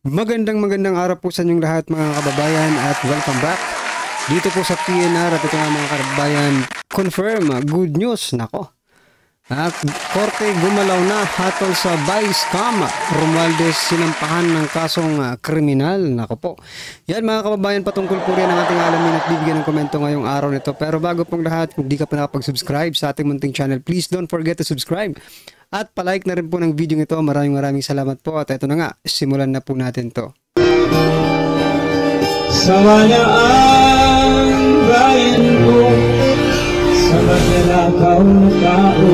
Magandang araw po sa inyong lahat mga kababayan at welcome back dito po sa PNR at ito nga mga kababayan, confirm, good news, nako. At korte gumalaw na hatol sa Vice Cam, Romualdez sinampahan ng kasong kriminal, nako po. Yan mga kababayan, patungkol po rin ang ating alamin at bibigyan ng komento ngayong araw nito. Pero bago pong lahat, kung di ka pa nakapag-subscribe sa ating munting channel, please don't forget to subscribe. At palike na rin po ng video ito. Maraming salamat po. At ito na nga, simulan na po natin to. Sama ang bayan ko sa magnanakaw na tao.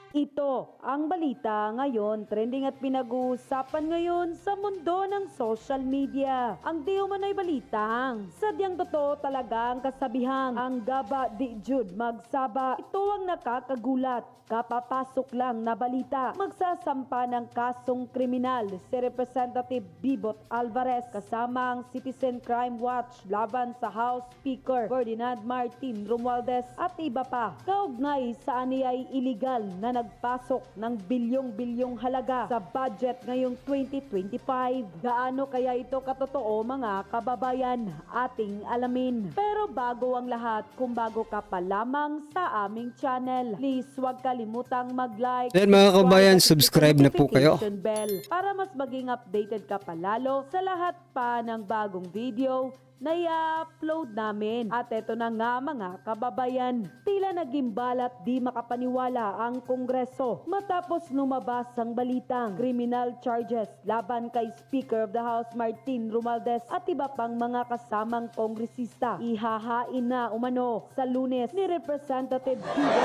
Ito ang balita ngayon, trending at pinag-uusapan ngayon sa mundo ng social media. Ang di umano'y balitang sadyang totoo talaga ang kasabihang ang gaba di jud magsaba. Ito ang nakakagulat. Kapapasok lang na balita, magsasampa ng kasong kriminal si Representative Bibot Alvarez kasama ang Citizen Crime Watch laban sa House Speaker Ferdinand Martin Romualdez at iba pa. Kaugnay sa aniyay iligal na nagpasok ng bilyong-bilyong halaga sa budget ngayong 2025. Gaano kaya ito katotoo mga kababayan? Ating alamin. Pero bago ang lahat, kung bago ka pa lamang sa aming channel, please huwag kalimutang mag-like. Then mga kababayan, subscribe na po kayo. Bell para mas maging updated ka palalo sa lahat pa ng bagong video na i-upload namin. At eto na nga mga kababayan, tila naging balat di makapaniwala ang Kongreso matapos lumabas ang balitang criminal charges laban kay Speaker of the House Martin Romualdez at iba pang mga kasamang kongresista. Ihahain na umano sa Lunes ni Representative Bibot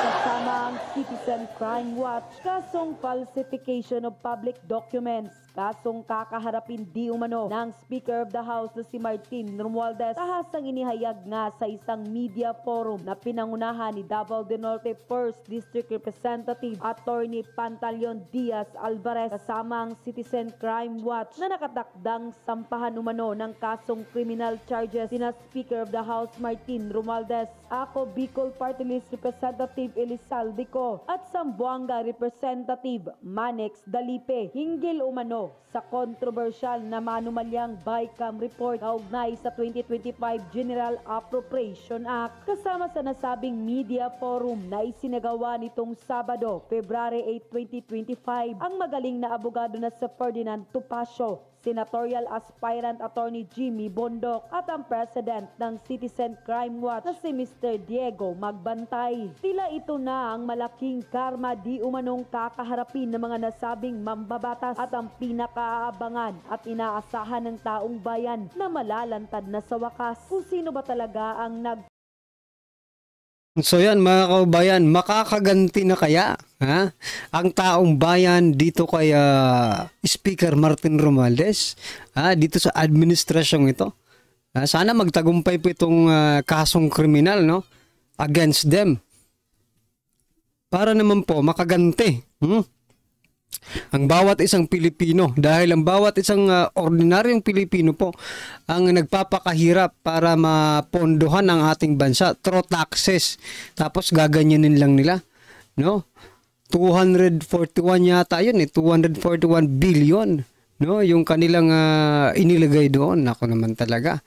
kasama ang Citizen Crime Watch kasong falsification of public documents, kasong kakaharapin di umano ng Speaker of the House na si Martin Romualdez. Tahasang inihayag nga sa isang media forum na pinangunahan ni Davao del Norte 1st District Representative Attorney Pantaleon Diaz Alvarez kasama ang Citizen Crime Watch na nakatakdang sampahan umano ng kasong criminal charges sina Speaker of the House Martin Romualdez, Ako Bicol Party List Representative Elizalde Co at Zamboanga Representative Manex Dalipe hinggil umano sa kontrobersyal na manumalyang BICAM report kaugnay sa 2025 General Appropriation Act. Kasama sa nasabing media forum na isinagawa nitong Sabado, February 8, 2025, ang magaling na abogado na si Ferdinand Topacio, Senatorial Aspirant Attorney Jimmy Bondoc at ang President ng Citizen Crime Watch na si Mr. Diego Magbantay. Tila ito na ang malaking karma di umanong kakaharapin ng mga nasabing mambabatas at ang pinakaabangan at inaasahan ng taong bayan na malalantad na sa wakas. Kung sino ba talaga ang So yan mga kababayan, makakaganti na kaya ang taong bayan dito kay Speaker Martin Romualdez dito sa administrasyong ito? Sana magtagumpay po itong kasong kriminal against them para naman po makaganti ang bawat isang Pilipino, dahil ang bawat isang ordinaryong Pilipino po ang nagpapakahirap para mapondohan ang ating bansa through taxes. Tapos gaganyanin lang nila, 241 yata yun 241 billion, yung kanilang inilagay doon. Ako naman talaga.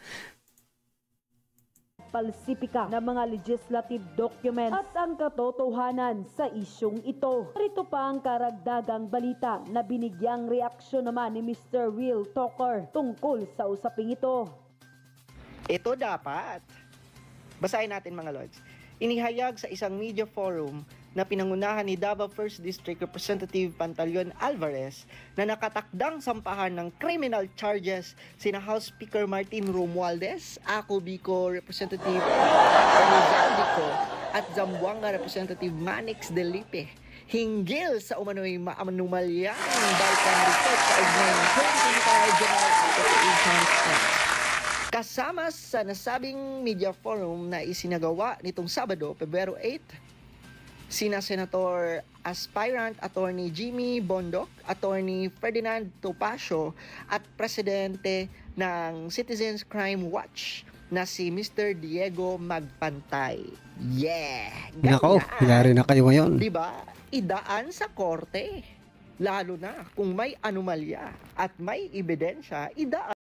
Palsipika ng mga legislative documents at ang katotohanan sa isyong ito. Rito pa ang karagdagang balita na binigyang reaksyon naman ni Mr. Will Talker tungkol sa usaping ito. Ito dapat. Basahin natin mga lords. Inihayag sa isang media forum na pinangunahan ni Davao 1st District Representative Pantaleon Alvarez na nakatakdang sampahan ng criminal charges sina House Speaker Martin Romualdez, Ako Bicol Representative Elizalde Co at Zamboanga Representative Manex Dalipe hinggil sa umano'y maanumalyang BICAM report sa ugnay ng 2025 General Appropriation Act. Kasama sa nasabing media forum na isinagawa nitong Sabado, Pebrero 8, sina Senator Aspirant Attorney Jimmy Bondoc, Attorney Ferdinand Topacio at Presidente ng Citizens Crime Watch na si Mr. Diego Magpantay. Yeah! Nako, yari na kayo ngayon. Diba? Idaan sa korte. Lalo na kung may anomalya at may ebidensya, idaan.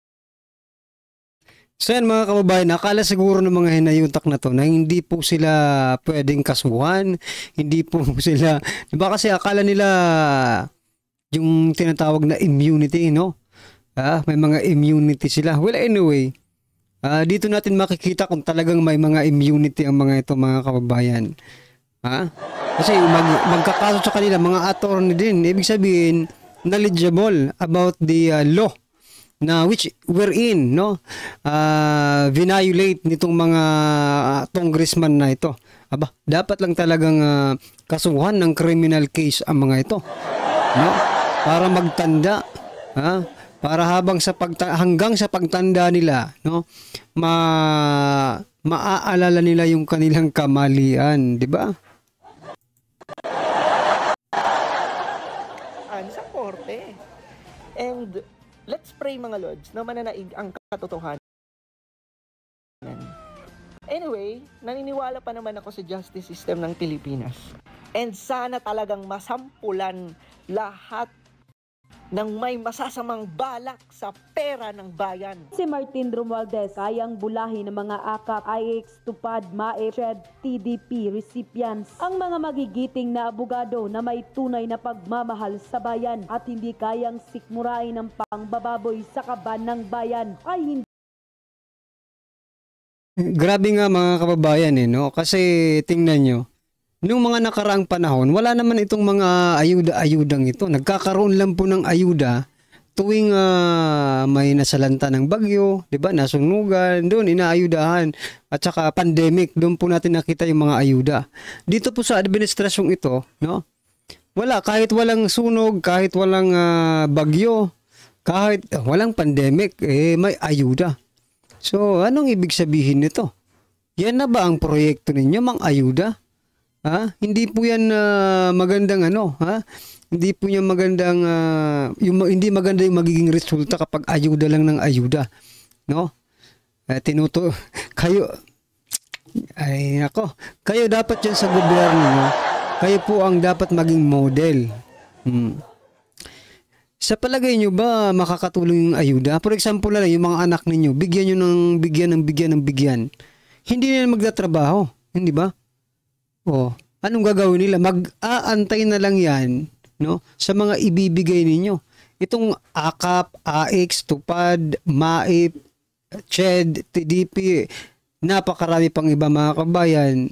So yan mga kababayan, akala siguro ng mga hinayutak na to na hindi po sila pwedeng kasuhan, hindi po sila, di ba kasi akala nila yung tinatawag na immunity, no? May mga immunity sila. Well, anyway, dito natin makikita kung talagang may mga immunity ang mga ito mga kababayan. Kasi magkakaso sa kanila, mga attorney din, ibig sabihin, knowledgeable about the law na which we're in, no? Violate nitong mga congressman na ito. Dapat lang talagang kasuhan ng criminal case ang mga ito, no? Para magtanda, para hanggang sa pagtanda nila, no? Maaalala nila yung kanilang kamalian, di ba? Sa korte. And let's pray mga lords na mananaig ang katotohanan. Anyway, naniniwala pa naman ako sa justice system ng Pilipinas. And sana talagang masampulan lahat ng may masasamang balak sa pera ng bayan. Si Martin Romualdez kayang bulahin ng mga AKAP, IX, TUPAD, MAE, CHED, TDP, recipients, ang mga magigiting na abogado na may tunay na pagmamahal sa bayan at hindi kayang sikmurain ng pangbababoy sa kaban ng bayan ay hindi. Grabe nga mga kababayan no? Kasi tingnan nyo, nung mga nakaraang panahon, wala naman itong mga ayuda-ayudang ito. Nagkakaroon lang po ng ayuda tuwing may nasalanta ng bagyo, 'di ba? Nasunugan, doon inaayudahan. At saka pandemic, doon po natin nakita yung mga ayuda. Dito po sa administrasyong ito, no? Wala, kahit walang sunog, kahit walang bagyo, kahit walang pandemic, may ayuda. So, anong ibig sabihin nito? Yan na ba ang proyekto ninyo, mang ayuda? Hindi po yan magandang Hindi po yan magandang hindi maganda yung magiging resulta kapag ayuda lang ng ayuda, no? Kayo dapat yan sa gobyerno, no? Kayo po ang dapat maging model. Sa palagay nyo ba makakatulong yung ayuda? For example lang, yung mga anak ninyo, bigyan nyo ng bigyan. Hindi nila magtatrabaho, hindi ba? Anong gagawin nila? Mag-aantay na lang yan, no? Sa mga ibibigay ninyo. Itong AKAP, AX, TUPAD, MAIP, CHED, TDP, napakarami pang iba mga kabayan.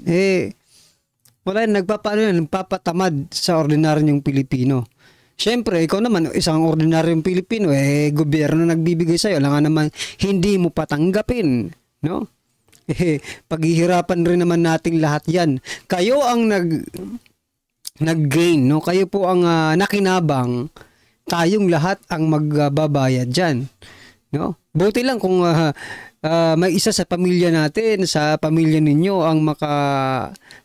Wala yan, nagpapatamad sa ordinaryong Pilipino. Siyempre, ikaw naman, isang ordinaryong Pilipino, gobyerno nagbibigay sa'yo. Alam nga naman, hindi mo patanggapin, no? Paghihirapan rin naman nating lahat yan. Kayo ang nag-gain, no? Kayo po ang nakinabang, tayong lahat ang magbabayad dyan, no? Buti lang kung may isa sa pamilya natin, sa pamilya ninyo ang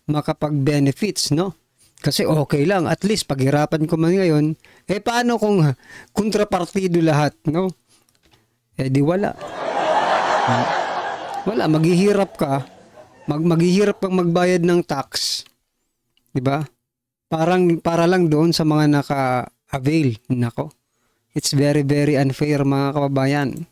makapag-benefits, no? Kasi okay lang, at least paghirapan ko man ngayon, paano kung kontrapartido lahat, no? Di wala. Wala, maghihirap ka, maghihirap kang magbayad ng tax, di ba? Para lang doon sa mga naka-avail. Nako, it's very, very unfair mga kababayan.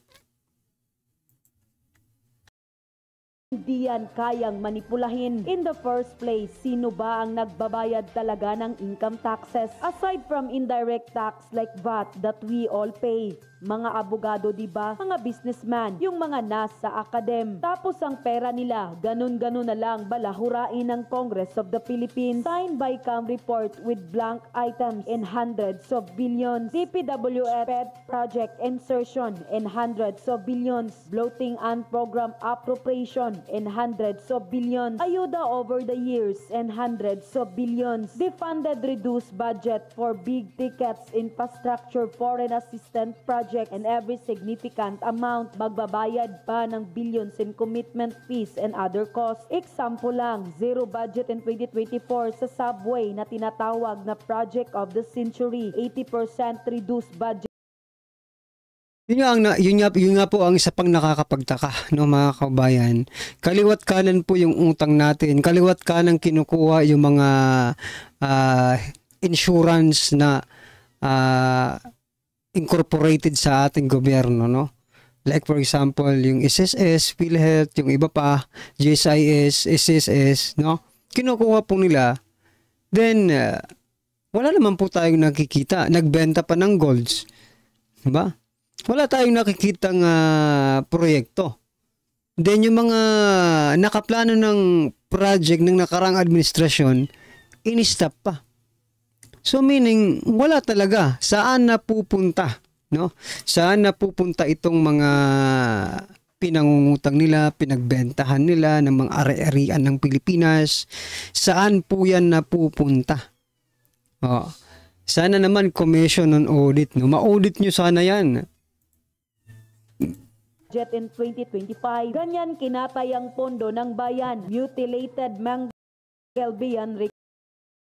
Hindi yan kayang manipulahin. In the first place, sino ba ang nagbabayad talaga ng income taxes? Aside from indirect tax like VAT that we all pay. Mga abogado, diba? Mga businessman, yung mga nasa academ. Tapos ang pera nila, ganun-ganun na lang balahurain ng Congress of the Philippines. Signed by CAM report with blank items in hundreds of billions. DPWF project insertion in hundreds of billions. Bloating and program appropriation in hundreds of billions. Ayuda over the years in hundreds of billions. Defunded reduced budget for big tickets infrastructure foreign assistance project and every significant amount. Magbabayad pa ng billions in commitment fees and other costs. Example lang, zero budget in 2024 sa subway na tinatawag na project of the century. 80% reduced budget Yun nga po ang isa pang nakakapagtaka, no, mga kabayan. Kaliwat kanan po yung utang natin. Kaliwat kanan kinukuha yung mga insurance na incorporated sa ating gobyerno, no? Like for example, yung SSS, PhilHealth, yung iba pa, GSIS, SSS, no? Kinukuha po nila. Then, wala naman po tayong nakikita. Nagbenta pa ng golds. Diba? Wala tayong nakikitang proyekto. Then yung mga nakaplano ng project ng nakarang administrasyon, in-stop pa. So meaning, wala talaga. Saan napupunta? No? Saan napupunta itong mga pinangungutang nila, pinagbentahan nila ng mga ari-arian ng Pilipinas? Saan po yan napupunta? Oh. Sana naman commission on audit. No? Ma-audit nyo sana yan. Budget in 2025. Ganyan kinatay ang pondo ng bayan. Mutilated Mangal beyond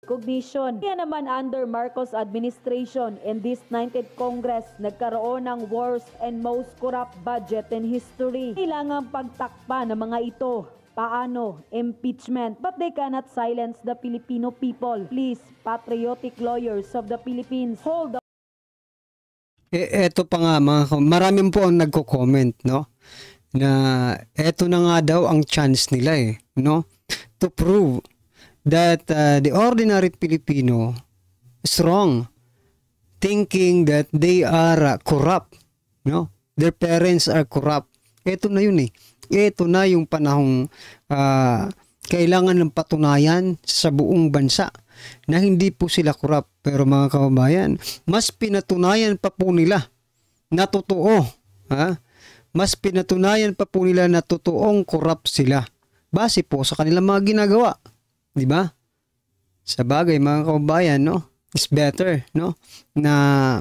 recognition. Kaya naman under Marcos administration in this 19th Congress, nagkaroon ng worst and most corrupt budget in history. Kailangan pagtakpa ng mga ito. Paano? Impeachment. But they cannot silence the Filipino people. Please, patriotic lawyers of the Philippines, hold the Eto pa nga maraming po ang nagko-comment, no? Na eto na nga daw ang chance nila no? To prove that the ordinary Filipino is wrong, thinking that they are corrupt, no? Their parents are corrupt. Eto na yun Eto na yung panahong kailangan ng patunayan sa buong bansa na hindi po sila corrupt. Pero mga kababayan, mas pinatunayan pa po nila na totoo. Mas pinatunayan pa po nila na totoong corrupt sila. Base po sa kanilang mga ginagawa. Di ba? Sa bagay mga kababayan, no? It's better, no? Na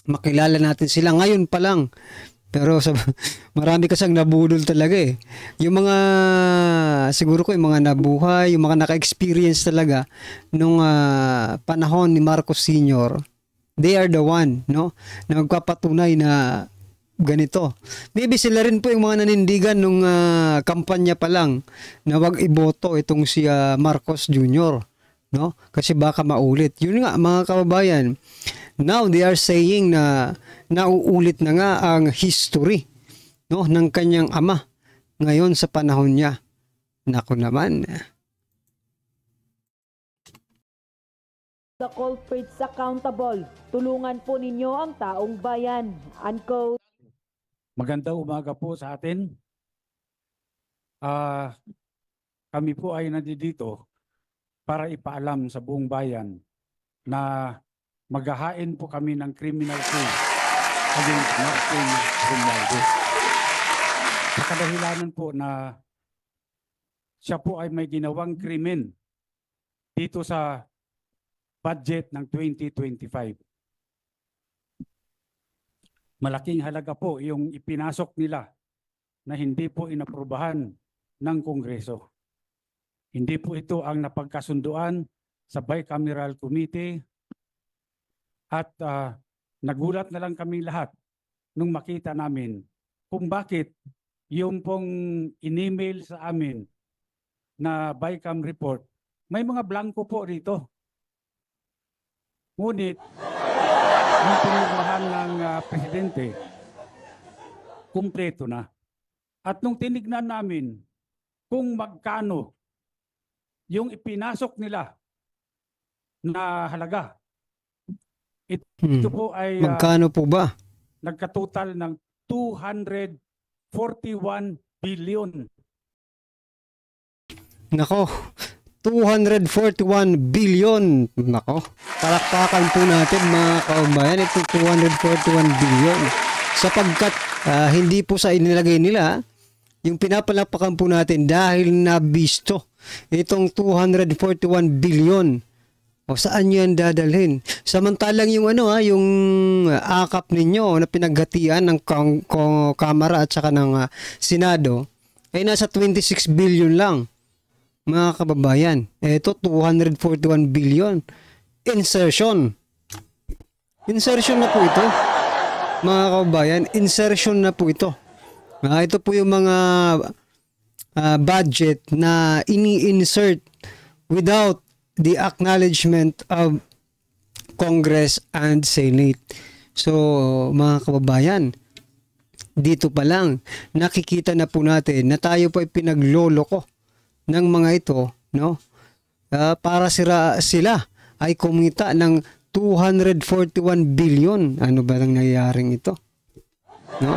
makilala natin sila ngayon pa lang. Pero marami kasang nabudol talaga Yung mga, siguro ko yung mga nabuhay, yung mga naka-experience talaga nung panahon ni Marcos Sr., they are the one, no? Na magpapatunay na ganito. Maybe sila rin po yung mga nanindigan nung kampanya pa lang na wag iboto itong si Marcos Jr., no? Kasi baka maulit. Yun nga mga kababayan, now they are saying na nauulit na nga ang history, no, ng kanyang ama ngayon sa panahon niya. Naku naman. The culprits accountable. Tulungan po ninyo ang taong bayan. Unquote. Magandang umaga po sa atin. Kami po ay nandito para ipaalam sa buong bayan na maghahain po kami ng criminal case against Martin Romualdez. Sa kadahilanan po na siya po ay may ginawang krimen dito sa budget ng 2025. Malaking halaga po yung ipinasok nila na hindi po inaprubahan ng Kongreso. Hindi po ito ang napagkasunduan sa Bicameral Committee at nagulat na lang kami lahat nung makita namin kung bakit yung pong in-email sa amin na Bicam report, may mga blanco po rito. Ngunit, yung pinirmahan ng presidente, kumpleto na. At nung tinignan namin kung magkano yung ipinasok nila na halaga, ito po ay magkano po ba? Nagkatotal ng 241 billion. Nako, 241 billion. Nako, palakpakan po natin mga kababayan itong 241 billion. Sapagkat hindi po sa inilagay nila, yung pinapalakpakan po natin dahil nabisto itong 241 billion. O saan yan dadalhin? Samantalang yung yung akap ninyo na pinaghatian ng Kamara at saka ng Senado ay nasa 26 billion lang. Mga kababayan, ito 241 billion. Insertion na po ito. mga kababayan, insertion na po ito. Ito po yung mga budget na ini-insert without the acknowledgement of Congress and Senate. So, mga kababayan, dito pa lang nakikita na po natin na tayo po ay pinagloloko ng mga ito, no? Para sila ay kumita ng 241 billion. Ano ba nang nangyayaring ito? No?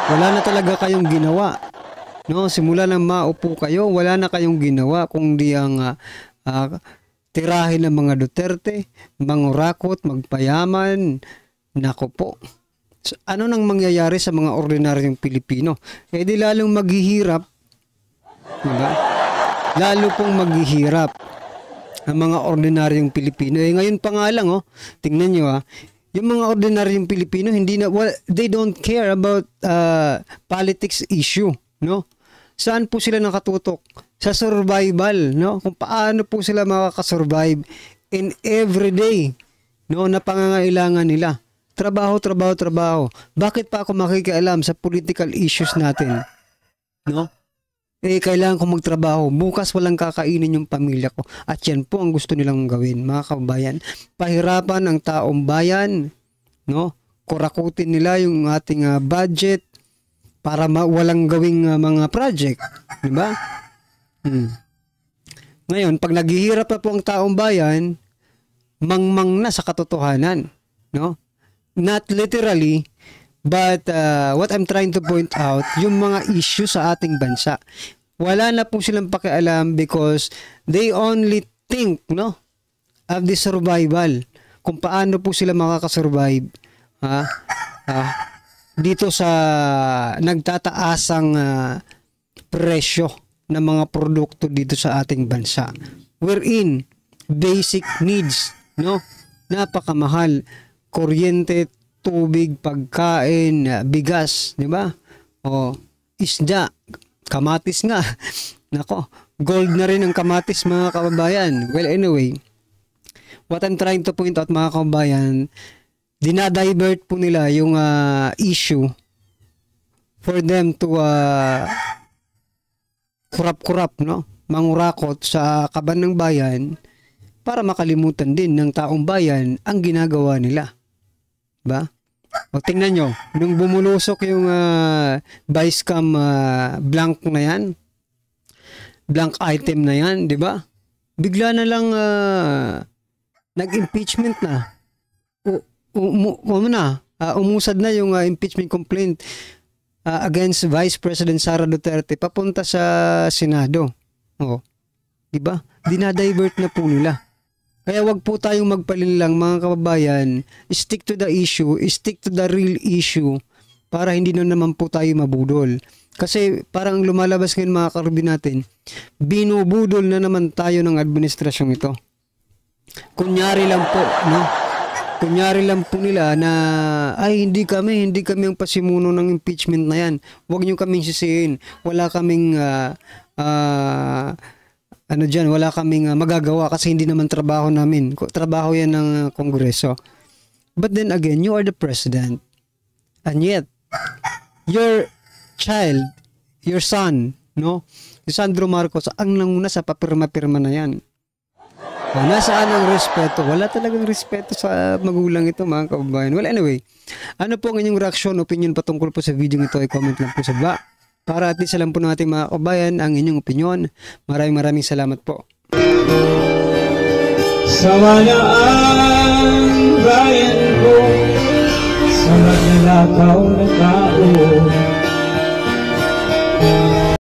Wala na talaga kayong ginawa. No, simula nang maupo kayo, wala na kayong ginawa kundi ang tirahin ng mga Duterte, mangurakot, magpayaman. Nako po. So, ano nang mangyayari sa mga ordinaryong Pilipino? Eh di lalong maghihirap. Diba? Lalo pong maghihirap ang mga ordinaryong Pilipino. Eh ngayon pa nga lang, tingnan nyo yung mga ordinaryong Pilipino, they don't care about politics issue, no? Saan po sila nakatutok? Sa survival, no? Kung paano po sila makakasurvive in everyday, no, na pangangailangan nila. Trabaho. Bakit pa ako makikialam sa political issues natin? No? Eh, kailangan ko magtrabaho. Bukas walang kakainin yung pamilya ko. At yan po ang gusto nilang gawin, mga kababayan. Pahirapan ang taong bayan, no? Kurakutin nila yung ating budget para walang gawing mga project. Diba? Ngayon, pag naghihirap na po ang taong bayan, mangmang na sa katotohanan. No? Not literally, but what I'm trying to point out, yung mga issue sa ating bansa, wala na po silang pakialam because they only think, no, of the survival. Kung paano po sila makakasurvive dito sa nagtataasang presyo ng mga produkto dito sa ating bansa. Wherein basic needs, no, napakamahal. Kuryente, tubig, pagkain, bigas, di ba? O isda, kamatis nga. Nako, gold na rin ang kamatis, mga kababayan. Well, anyway, what I'm trying to point out, mga kababayan, dinadivert po nila yung issue for them to kurap-kurap, no? Mangurakot sa kaban ng bayan para makalimutan din ng taong bayan ang ginagawa nila. Ba? O tingnan nyo, nung bumulusok yung vice cam blank na yan, blank item na yan, di ba? Bigla na lang nag-impeachment na. Umusad na yung impeachment complaint against Vice President Sara Duterte papunta sa Senado. O, di ba? Dinadivert na po nila. Kaya wag po tayong magpalinlang, mga kababayan. Stick to the issue, stick to the real issue para hindi na naman po tayo mabudol. Kasi parang lumalabas ngayon, mga karbi natin, binubudol na naman tayo ng administrasyong ito. Kunyari lang po, no? Kunyari lang po nila na ay hindi kami ang pasimuno ng impeachment na yan. Huwag niyo kaming sisihin. Wala kaming wala kaming magagawa kasi hindi naman trabaho namin. Trabaho yan ng Kongreso. But then again, you are the president. And yet, your child, your son, no? Si Sandro Marcos, ang nanguna sa papirma-pirma na yan. Nasaan ang respeto? Wala talagang respeto sa magulang ito, mga kababayan. Well, anyway, ano po ang inyong reaksyon, opinion patungkol po sa video ito? I-comment lang po sa baba. Para at least alam po natin, mga kabayan, ang inyong opinion. Maraming salamat po. Sawala ang bayan ko sa magnanakaw na tao.